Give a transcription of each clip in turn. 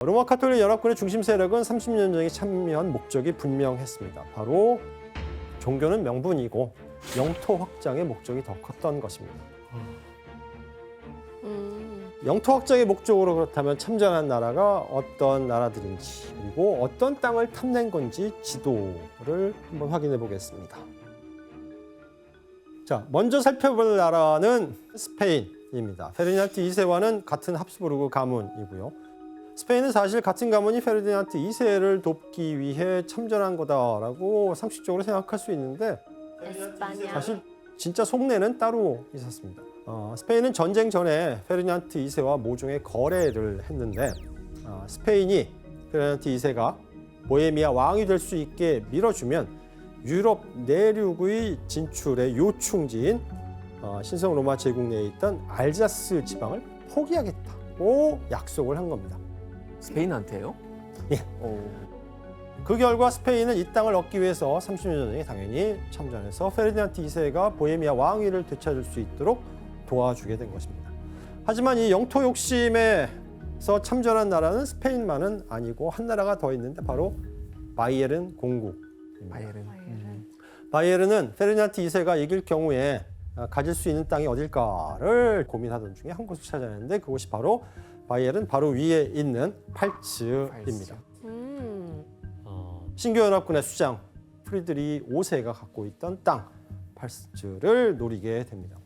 로마 가톨릭 연합군의 중심 세력은 30년 전에 참여한 목적이 분명했습니다. 바로 종교는 명분이고 영토 확장의 목적이 더 컸던 것입니다. 영토 확장의 목적으로 그렇다면 참전한 나라가 어떤 나라들인지 그리고 어떤 땅을 탐낸 건지 지도를 한번 확인해 보겠습니다. 자, 먼저 살펴볼 나라는 스페인입니다. 페르디난트 2세와는 같은 합스부르크 가문이고요. 스페인은 사실 같은 가문이 페르디난트 2세를 돕기 위해 참전한 거다라고 상식적으로 생각할 수 있는데 에스파냐. 사실 진짜 속내는 따로 있었습니다. 스페인은 전쟁 전에 페르디난트 2세와 모종의 거래를 했는데 스페인이 페르디난트 2세가 보헤미아 왕이 될 수 있게 밀어주면 유럽 내륙의 진출의 요충지인 신성 로마 제국 내에 있던 알자스 지방을 포기하겠다고 약속을 한 겁니다. 스페인한테요? 예. 그 결과 스페인은 이 땅을 얻기 위해서 30년 전에 당연히 참전해서 페르디난트 2세가 보헤미아 왕위를 되찾을 수 있도록 도와주게 된 것입니다. 하지만 이 영토 욕심에서 참전한 나라는 스페인만은 아니고 한 나라가 더 있는데 바로 바이에른 공국. 바이에른은 페르디난트 2세가 이길 경우에 가질 수 있는 땅이 어딜까를 고민하던 중에 한 곳을 찾아냈는데 그곳이 바로 바이에른 바로 위에 있는 팔츠입니다. 신교연합군의 수장 프리드리 5세가 갖고 있던 땅 팔츠를 노리게 됩니다.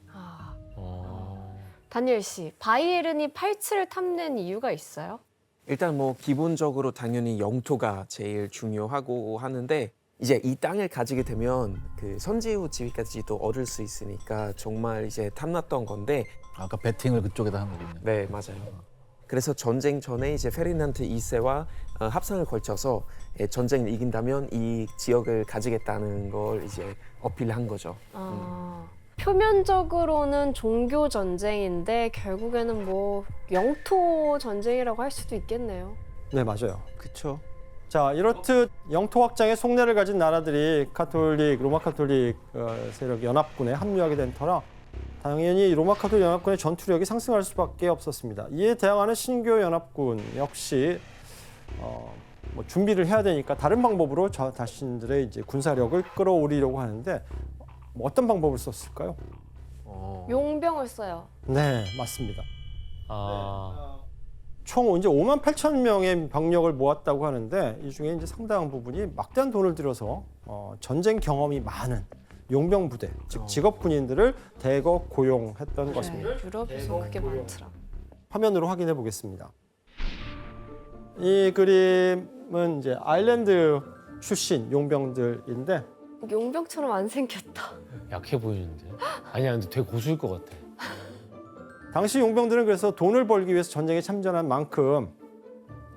다니엘 씨, 바이에른이 팔츠를 탐낸 이유가 있어요? 일단 뭐 기본적으로 당연히 영토가 제일 중요하고 하는데 이제 이 땅을 가지게 되면 그 선지후 지위까지도 얻을 수 있으니까 정말 이제 탐났던 건데 아까 배팅을 그쪽에다 한 거군요. 네 맞아요. 그래서 전쟁 전에 이제 페르디난트 2세와 합상을 걸쳐서 전쟁을 이긴다면 이 지역을 가지겠다는 걸 이제 어필한 거죠. 표면적으로는 종교 전쟁인데 결국에는 뭐 영토 전쟁이라고 할 수도 있겠네요. 네, 맞아요. 그렇죠. 자, 이렇듯 영토 확장의 속내를 가진 나라들이 로마 가톨릭 세력 연합군에 합류하게 된 터라 당연히 로마 가톨릭 연합군의 전투력이 상승할 수밖에 없었습니다. 이에 대항하는 신교 연합군 역시 뭐 준비를 해야 되니까 다른 방법으로 자신들의 이제 군사력을 끌어올리려고 하는데 뭐 어떤 방법을 썼을까요? 용병을 써요. 네, 맞습니다. 총 이제 5만 8천 명의 병력을 모았다고 하는데 이 중에 이제 상당한 부분이 막대한 돈을 들여서 전쟁 경험이 많은 용병 부대, 즉 직업 군인들을 대거 고용했던 것입니다. 유럽에서 그게 많더라. 화면으로 확인해 보겠습니다. 이 그림은 이제 아일랜드 출신 용병들인데 용병처럼 안 생겼다. 약해 보이는데. 아니야, 근데 되게 고수일 것 같아. 당시 용병들은 그래서 돈을 벌기 위해서 전쟁에 참전한 만큼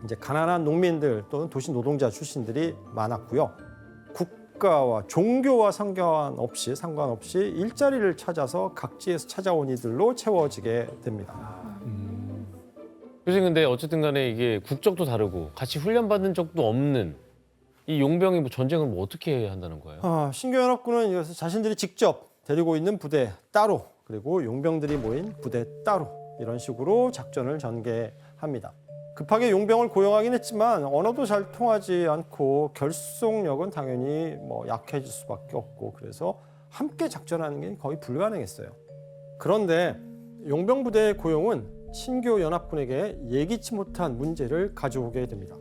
이제 가난한 농민들 또는 도시 노동자 출신들이 많았고요. 국가와 종교와 상관없이 일자리를 찾아서 각지에서 찾아온 이들로 채워지게 됩니다. 교수님, 근데 어쨌든 간에 이게 국적도 다르고 같이 훈련받은 적도 없는 이 용병이 뭐 전쟁을 뭐 어떻게 한다는 거예요? 신교연합군은 이것을 자신들이 직접 데리고 있는 부대 따로 그리고 용병들이 모인 부대 따로 이런 식으로 작전을 전개합니다. 급하게 용병을 고용하긴 했지만 언어도 잘 통하지 않고 결속력은 당연히 뭐 약해질 수밖에 없고 그래서 함께 작전하는 게 거의 불가능했어요. 그런데 용병 부대의 고용은 신교 연합군에게 예기치 못한 문제를 가져오게 됩니다.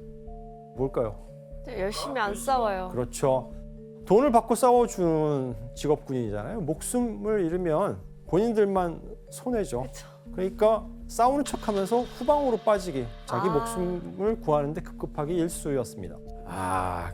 뭘까요? 열심히 안 싸워요. 그렇죠. 돈을 받고 싸워주는 직업군인이잖아요. 목숨을 잃으면 본인들만 손해죠. 그쵸. 그러니까 싸우는 척하면서 후방으로 빠지기, 자기 목숨을 구하는데 급급하게 일쑤였습니다.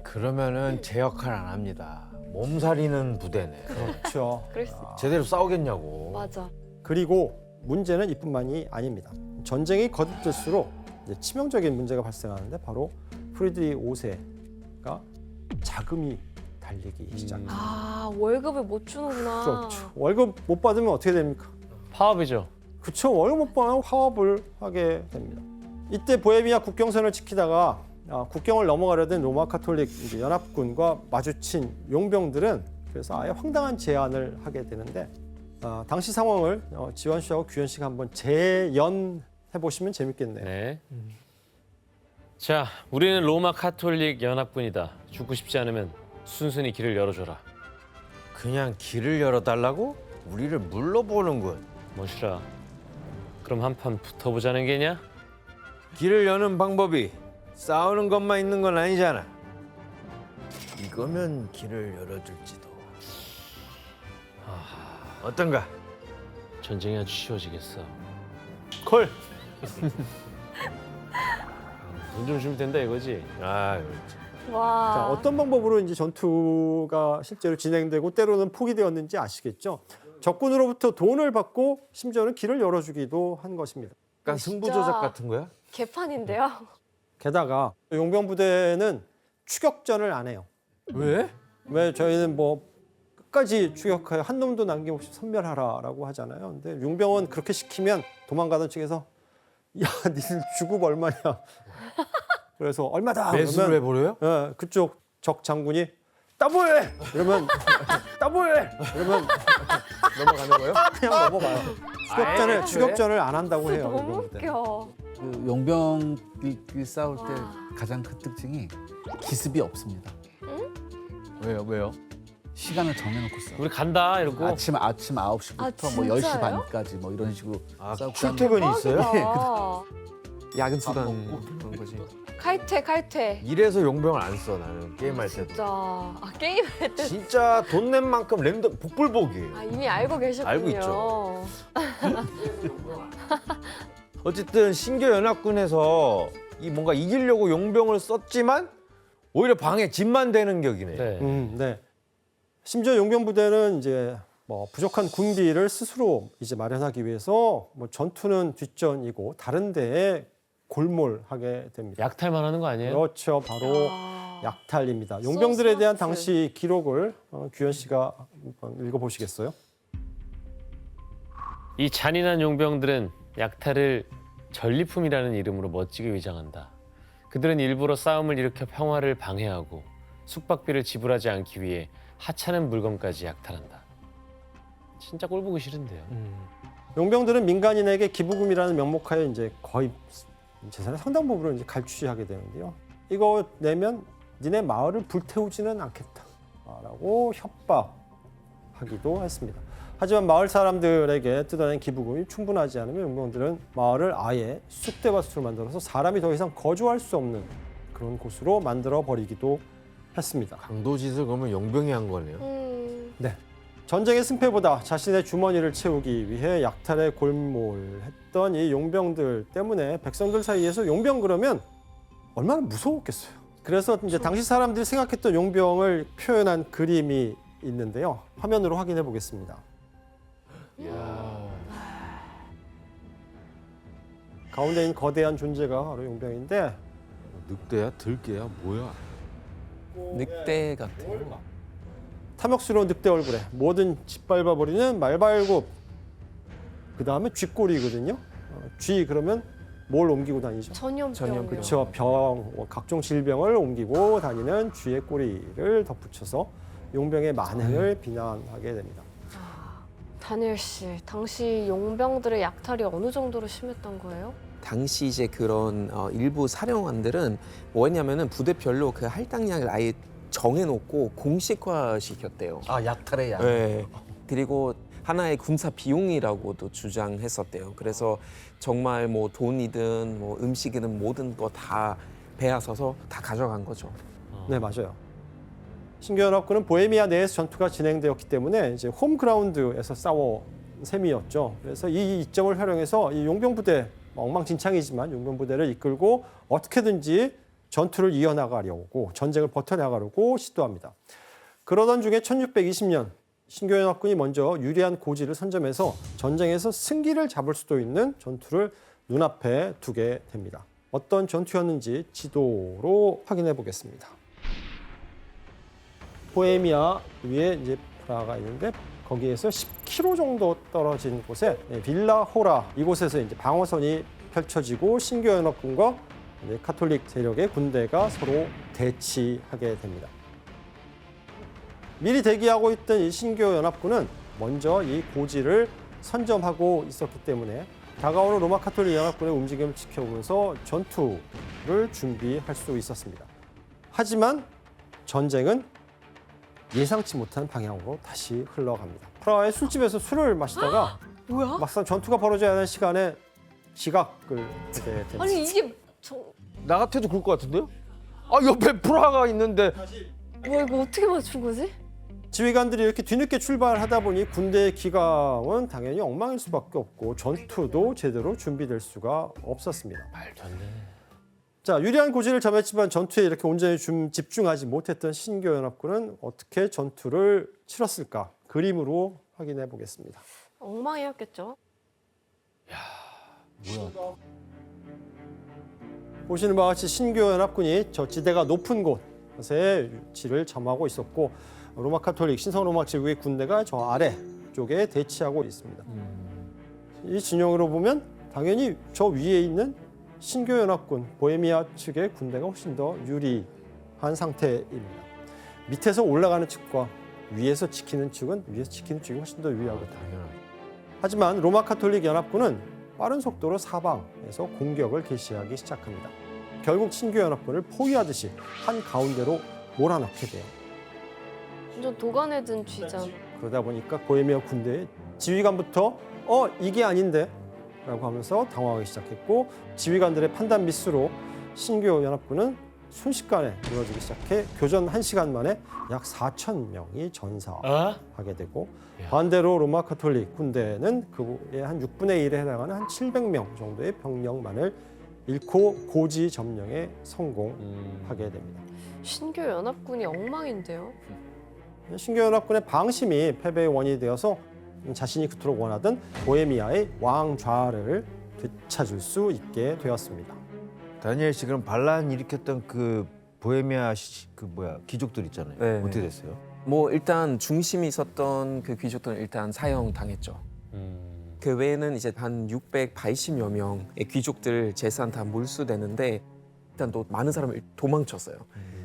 그러면은 제 역할 안 합니다. 몸살이는 부대네. 그렇죠. 그럴 수 있죠. 제대로 싸우겠냐고. 맞아. 그리고 문제는 이뿐만이 아닙니다. 전쟁이 거듭될수록 이제 치명적인 문제가 발생하는데 바로 프리드리 5세가 자금이 달리기 시작합니다. 월급을 못 주는구나. 그렇죠. 월급 못 받으면 어떻게 됩니까? 파업이죠. 그렇죠. 월급 못 받으면 화합을 하게 됩니다. 이때 보헤미아 국경선을 지키다가 국경을 넘어가려던 로마 가톨릭 연합군과 마주친 용병들은 그래서 아예 황당한 제안을 하게 되는데 당시 상황을 지원 씨하고 규현 씨가 한번 재연해 보시면 재밌겠네요. 네. 자, 우리는 로마 카톨릭 연합군이다. 죽고 싶지 않으면 순순히 길을 열어줘라. 그냥 길을 열어달라고? 우리를 물러보는군. 멋이라. 그럼 한판 붙어보자는 게냐? 길을 여는 방법이 싸우는 것만 있는 건 아니잖아. 이거면 길을 열어줄지도. 어떤가? 전쟁이 아주 쉬워지겠어. 콜. 돈 좀 주면 된다 이거지. 아, 그렇지. 와. 자, 어떤 방법으로 이제 전투가 실제로 진행되고 때로는 포기되었는지 아시겠죠? 적군으로부터 돈을 받고 심지어는 길을 열어주기도 한 것입니다. 약간 진짜. 승부조작 같은 거야? 개판인데요? 게다가 용병 부대는 추격전을 안 해요. 왜? 왜 저희는 뭐 끝까지 추격하여 한 놈도 남김없이 섬멸하라라고 하잖아요. 근데 용병은 그렇게 시키면 도망가던 측에서 야, 니들 주급 얼마냐? 그래서 얼마다. 매수를 그러면 해버려요? 예, 그쪽 적 장군이 따보해. 이러면 따보해. 이러면 넘어가는 거예요? 그냥 넘어가요. 추격전을 안 한다고 해요. 너무 용병 부대는. 웃겨. 그 용병이 싸울 때 가장 큰 특징이 기습이 없습니다. 왜요? 시간을 정해놓고 싸워. 우리 간다 이러고. 아침 9시부터 아, 뭐 10시 진짜요? 반까지 뭐 이런 식으로 아, 싸우고 출퇴근이 있어요? 대박이다. 야근 수단 그런 거지. 칼퇴. 이래서 용병을 안 써, 나는 게임할 때도. 진짜. 아, 게임할 때. 진짜 돈 낸 만큼 랜덤 복불복이에요. 아, 이미 알고 계셨군요. 알고 있죠. 어쨌든 신교 연합군에서 이 뭔가 이기려고 용병을 썼지만 오히려 방해 집만 되는 격이네. 네. 네. 심지어 용병 부대는 이제 뭐 부족한 군비를 스스로 이제 마련하기 위해서 뭐 전투는 뒷전이고 다른 데에 골몰하게 됩니다. 약탈만 하는 거 아니에요? 그렇죠. 바로 아. 약탈입니다. 용병들에 대한 소스마트. 당시 기록을 규현 씨가 한번 읽어보시겠어요? 이 잔인한 용병들은 약탈을 전리품이라는 이름으로 멋지게 위장한다. 그들은 일부러 싸움을 일으켜 평화를 방해하고 숙박비를 지불하지 않기 위해 하찮은 물건까지 약탈한다. 진짜 꼴 보기 싫은데요. 용병들은 민간인에게 기부금이라는 명목하에 이제 거의 재산의 상당 부분을 이제 갈취하게 되는데요. 이거 내면 니네 마을을 불태우지는 않겠다라고 협박하기도 했습니다. 하지만 마을 사람들에게 뜯어낸 기부금이 충분하지 않으면 용병들은 마을을 아예 쑥대밭으로 만들어서 사람이 더 이상 거주할 수 없는 그런 곳으로 만들어 버리기도 했습니다. 강도짓을 그러면 용병이 한 거네요. 네. 전쟁의 승패보다 자신의 주머니를 채우기 위해 약탈에 골몰했던 이 용병들 때문에 백성들 사이에서 용병 그러면 얼마나 무서웠겠어요. 그래서 이제 당시 사람들이 생각했던 용병을 표현한 그림이 있는데요. 화면으로 확인해 보겠습니다. 가운데 있는 거대한 존재가 바로 용병인데 늑대야? 들개야? 뭐야? 늑대 같아요. 탐욕스러운 늑대 얼굴에 뭐든 짓밟아버리는 말발굽. 그 다음에 쥐꼬리거든요. 쥐 그러면 뭘 옮기고 다니죠? 전염병. 그렇죠. 병, 각종 질병을 옮기고 다니는 쥐의 꼬리를 덧붙여서 용병의 만행을 비난하게 됩니다. 다니엘 씨, 당시 용병들의 약탈이 어느 정도로 심했던 거예요? 당시 이제 그런 일부 사령관들은 뭐했냐면은 부대별로 그 할당량을 아예 정해놓고 공식화시켰대요. 아 약탈의 양. 네. 그리고 하나의 군사 비용이라고도 주장했었대요. 그래서 정말 뭐 돈이든 뭐 음식이든 모든 거 다 배앗아서 다 가져간 거죠. 네, 맞아요. 신교연합군은 보헤미아 내에서 전투가 진행되었기 때문에 이제 홈그라운드에서 싸워 셈이었죠. 그래서 이 이점을 활용해서 이 용병 부대 엉망진창이지만 용병 부대를 이끌고 어떻게든지 전투를 이어나가려고 전쟁을 버텨나가려고 시도합니다. 그러던 중에 1620년 신교연합군이 먼저 유리한 고지를 선점해서 전쟁에서 승기를 잡을 수도 있는 전투를 눈앞에 두게 됩니다. 어떤 전투였는지 지도로 확인해 보겠습니다. 보헤미아 위에 이제 프라하가 있는데 거기에서 10km 정도 떨어진 곳에 빌라 호라 이곳에서 이제 방어선이 펼쳐지고 신교연합군과 카톨릭 세력의 군대가 서로 대치하게 됩니다. 미리 대기하고 있던 이 신교연합군은 먼저 이 고지를 선점하고 있었기 때문에 다가오는 로마 카톨릭 연합군의 움직임을 지켜보면서 전투 준비할 수 있었습니다. 하지만 전쟁은 예상치 못한 방향으로 다시 흘러갑니다. 프라하의 술집에서 술을 마시다가 뭐야? 막상 전투가 벌어져야 하는 시간에 지각을 하게 됩니다. 아니 이게 나 같아도 그럴 것 같은데요? 아 옆에 프라하가 있는데 뭐야 이거 어떻게 맞춘 거지? 지휘관들이 이렇게 뒤늦게 출발하다 보니 군대의 기강은 당연히 엉망일 수밖에 없고 전투도 제대로 준비될 수가 없었습니다. 말도 안 돼. 자, 유리한 고지를 점했지만 전투에 이렇게 온전히 집중하지 못했던 신교연합군은 어떻게 전투를 치렀을까? 그림으로 확인해 보겠습니다. 엉망이었겠죠. 보시는 바와 같이 신교연합군이 저 지대가 높은 곳에 위치를 점하고 있었고 로마 카톨릭 신성 로마 제국의 군대가 저 아래 쪽에 대치하고 있습니다. 이 진영으로 보면 당연히 저 위에 있는 신교연합군 보헤미아 측의 군대가 훨씬 더 유리한 상태입니다. 밑에서 올라가는 측과 위에서 지키는 측은 위에서 지키는 측이 훨씬 더 유리하거든요. 하지만 로마 카톨릭 연합군은 빠른 속도로 사방에서 공격을 개시하기 시작합니다. 결국 신교연합군을 포위하듯이 한 가운데로 몰아넣게 돼요. 완전 도간에 든 쥐잖아. 그러다 보니까 보헤미아 군대의 지휘관부터 이게 아닌데 라고 하면서 당황하기 시작했고 지휘관들의 판단 미스로 신교연합군은 순식간에 무너지기 시작해 교전 1시간 만에 약 4천 명이 전사하게 되고 반대로 로마 카톨릭 군대는 그의 한 6분의 1에 해당하는 한 700명 정도의 병력만을 잃고 고지 점령에 성공하게 됩니다. 신교 연합군이 엉망인데요. 신교연합군의 방심이 패배의 원인이 되어서 자신이 그토록 원하던 보헤미아의 왕좌를 되찾을 수 있게 되었습니다. 다니엘 씨 그럼 반란 일으켰던 그 보헤미아 귀족들 있잖아요. 네. 어떻게 됐어요? 뭐 일단 중심이 있었던 그 귀족들은 일단 사형 당했죠. 그 외에는 이제 한 680여 명의 귀족들 재산 다 몰수되는데 일단 또 많은 사람을 도망쳤어요.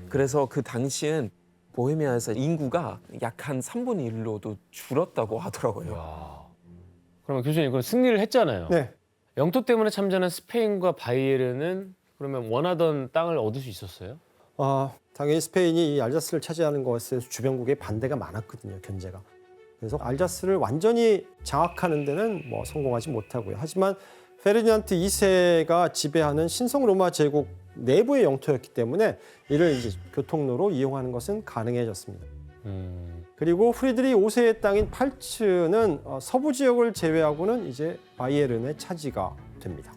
그래서 그 당시엔 보헤미아에서 인구가 약 한 3분의 1로도 줄었다고 하더라고요. 그러면 교수님 그 승리를 했잖아요. 네. 영토 때문에 참전한 스페인과 바이에른은 그러면 원하던 땅을 얻을 수 있었어요? 당연히 스페인이 이 알자스를 차지하는 것에 주변국의 반대가 많았거든요, 견제가. 그래서 알자스를 완전히 장악하는 데는 뭐 성공하지 못하고요. 하지만 페르디난트 2세가 지배하는 신성 로마 제국 내부의 영토였기 때문에 이를 이제 교통로로 이용하는 것은 가능해졌습니다. 그리고 프리드리 5세의 땅인 팔츠는 서부 지역을 제외하고는 이제 바이에른의 차지가 됩니다.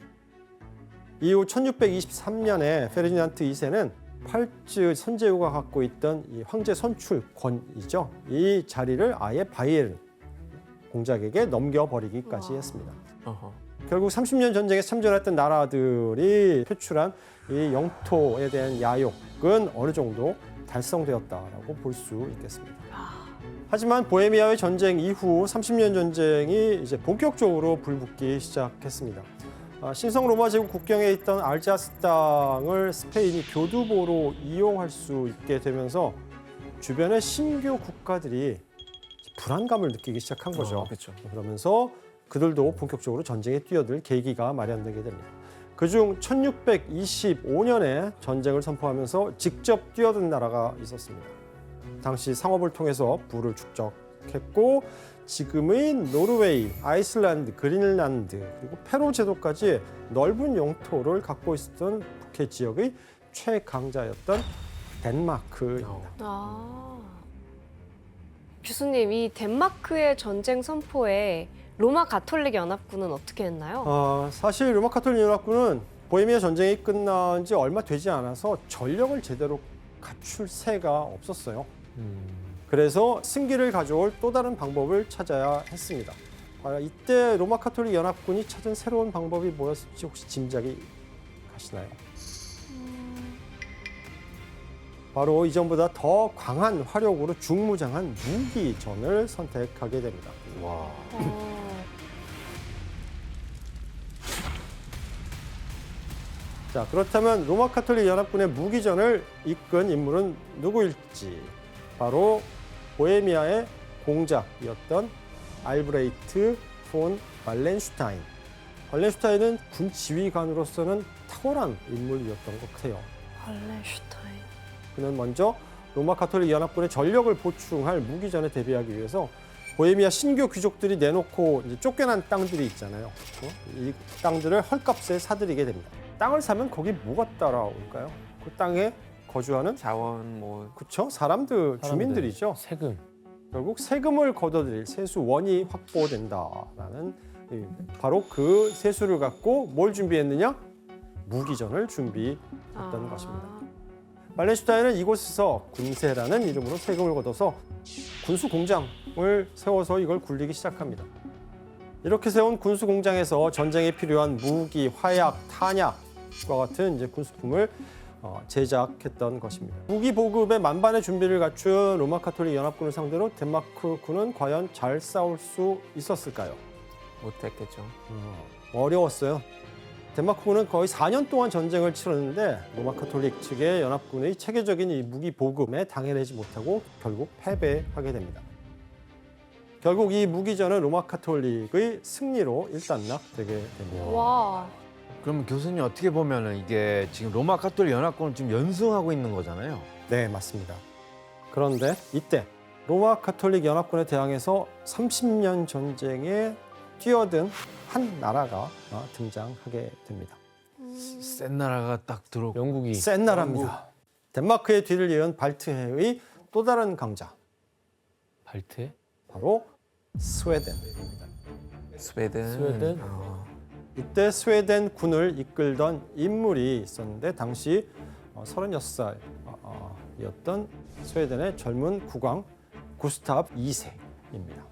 이후 1623년에 페르디난트 2세는 팔츠 선제후가 갖고 있던 이 황제 선출권이죠. 이 자리를 아예 바이에른 공작에게 넘겨버리기까지 했습니다. 결국 30년 전쟁에 참전했던 나라들이 표출한 이 영토에 대한 야욕은 어느 정도 달성되었다라고 볼 수 있겠습니다. 하지만 보헤미아의 전쟁 이후 30년 전쟁이 이제 본격적으로 불붙기 시작했습니다. 신성 로마 제국 국경에 있던 알자스 땅을 스페인이 교두보로 이용할 수 있게 되면서 주변의 신교 국가들이 불안감을 느끼기 시작한 거죠. 그렇죠. 그러면서 그들도 본격적으로 전쟁에 뛰어들 계기가 마련되게 됩니다. 그중 1625년에 전쟁을 선포하면서 직접 뛰어든 나라가 있었습니다. 당시 상업을 통해서 부를 축적했고 지금의 노르웨이, 아이슬란드, 그린란드 그리고 페루 제도까지 넓은 영토를 갖고 있었던 북해 지역의 최강자였던 덴마크입니다. 교수님, 이 덴마크의 전쟁 선포에 로마 가톨릭 연합군은 어떻게 했나요? 사실 로마 카톨릭 연합군은 보헤미아 전쟁이 끝난 지 얼마 되지 않아서 전력을 제대로 갖출 새가 없었어요. 그래서 승기를 가져올 또 다른 방법을 찾아야 했습니다. 이때 로마 카톨릭 연합군이 찾은 새로운 방법이 뭐였을지 혹시 짐작이 가시나요? 바로 이전보다 더 강한 화력으로 중무장한 무기전을 선택하게 됩니다. 자, 그렇다면 로마 카톨릭 연합군의 무기전을 이끈 인물은 누구일지 바로 보헤미아의 공작이었던 알브레이트 폰 발렌슈타인 발렌슈타인은 군 지휘관으로서는 탁월한 인물이었던 것 같아요. 발렌슈타인. 그는 먼저 로마 가톨릭 연합군의 전력을 보충할 무기전에 대비하기 위해서 보헤미아 신교 귀족들이 내놓고 이제 쫓겨난 땅들이 있잖아요. 이 땅들을 헐값에 사들이게 됩니다. 땅을 사면 거기 뭐가 따라올까요? 그 땅에 거주하는 자원 뭐 그쵸 사람들 주민들이죠. 세금. 결국 세금을 걷어들일 세수원이 확보된다라는 바로 그 세수를 갖고 뭘 준비했느냐? 무기전을 준비했던 것입니다. 발렌슈타인은 이곳에서 군세라는 이름으로 세금을 걷어서 군수 공장을 세워서 이걸 굴리기 시작합니다. 이렇게 세운 군수 공장에서 전쟁에 필요한 무기, 화약, 탄약과 같은 이제 군수품을 제작했던 것입니다. 무기 보급에 만반의 준비를 갖춘 로마 가톨릭 연합군을 상대로 덴마크군은 과연 잘 싸울 수 있었을까요? 못했겠죠. 어려웠어요. 덴마크군은 거의 4년 동안 전쟁을 치렀는데 로마 가톨릭 측의 연합군의 체계적인 이 무기 보급에 당해내지 못하고 결국 패배하게 됩니다. 결국 이 무기전은 로마 가톨릭의 승리로 일단락되게 됩니다. 와. 그러면 교수님 어떻게 보면은 이게 지금 로마 가톨릭 연합군을 지금 연승하고 있는 거잖아요. 네, 맞습니다. 그런데 이때 로마 가톨릭 연합군에 대항해서 30년 전쟁에 뛰어든 한 나라가 등장하게 됩니다. 센 나라가 딱 들어오고. 영국이 센 나라입니다. 덴마크의 뒤를 이은 발트해의 또 다른 강자, 발트해? 바로 스웨덴입니다. 스웨덴. 스웨덴? 이때 스웨덴 군을 이끌던 인물이 있었는데 당시 36살이었던 스웨덴의 젊은 국왕 구스타프 2세입니다.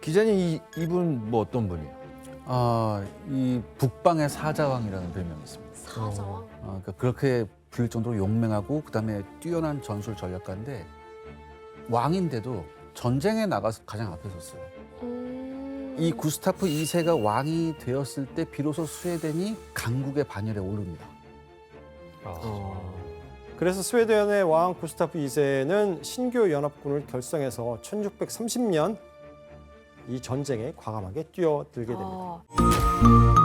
기자님 이분 뭐 어떤 분이에요? 이 북방의 사자왕이라는 별명이 있습니다. 사자왕. 그러니까 그렇게 불릴 정도로 용맹하고 그다음에 뛰어난 전술 전략가인데 왕인데도 전쟁에 나가서 가장 앞에 섰어요. 이 구스타프 2세가 왕이 되었을 때 비로소 스웨덴이 강국의 반열에 오릅니다. 그래서 스웨덴의 왕 구스타프 2세는 신교 연합군을 결성해서 1630년 이 전쟁에 과감하게 뛰어들게 됩니다. 아.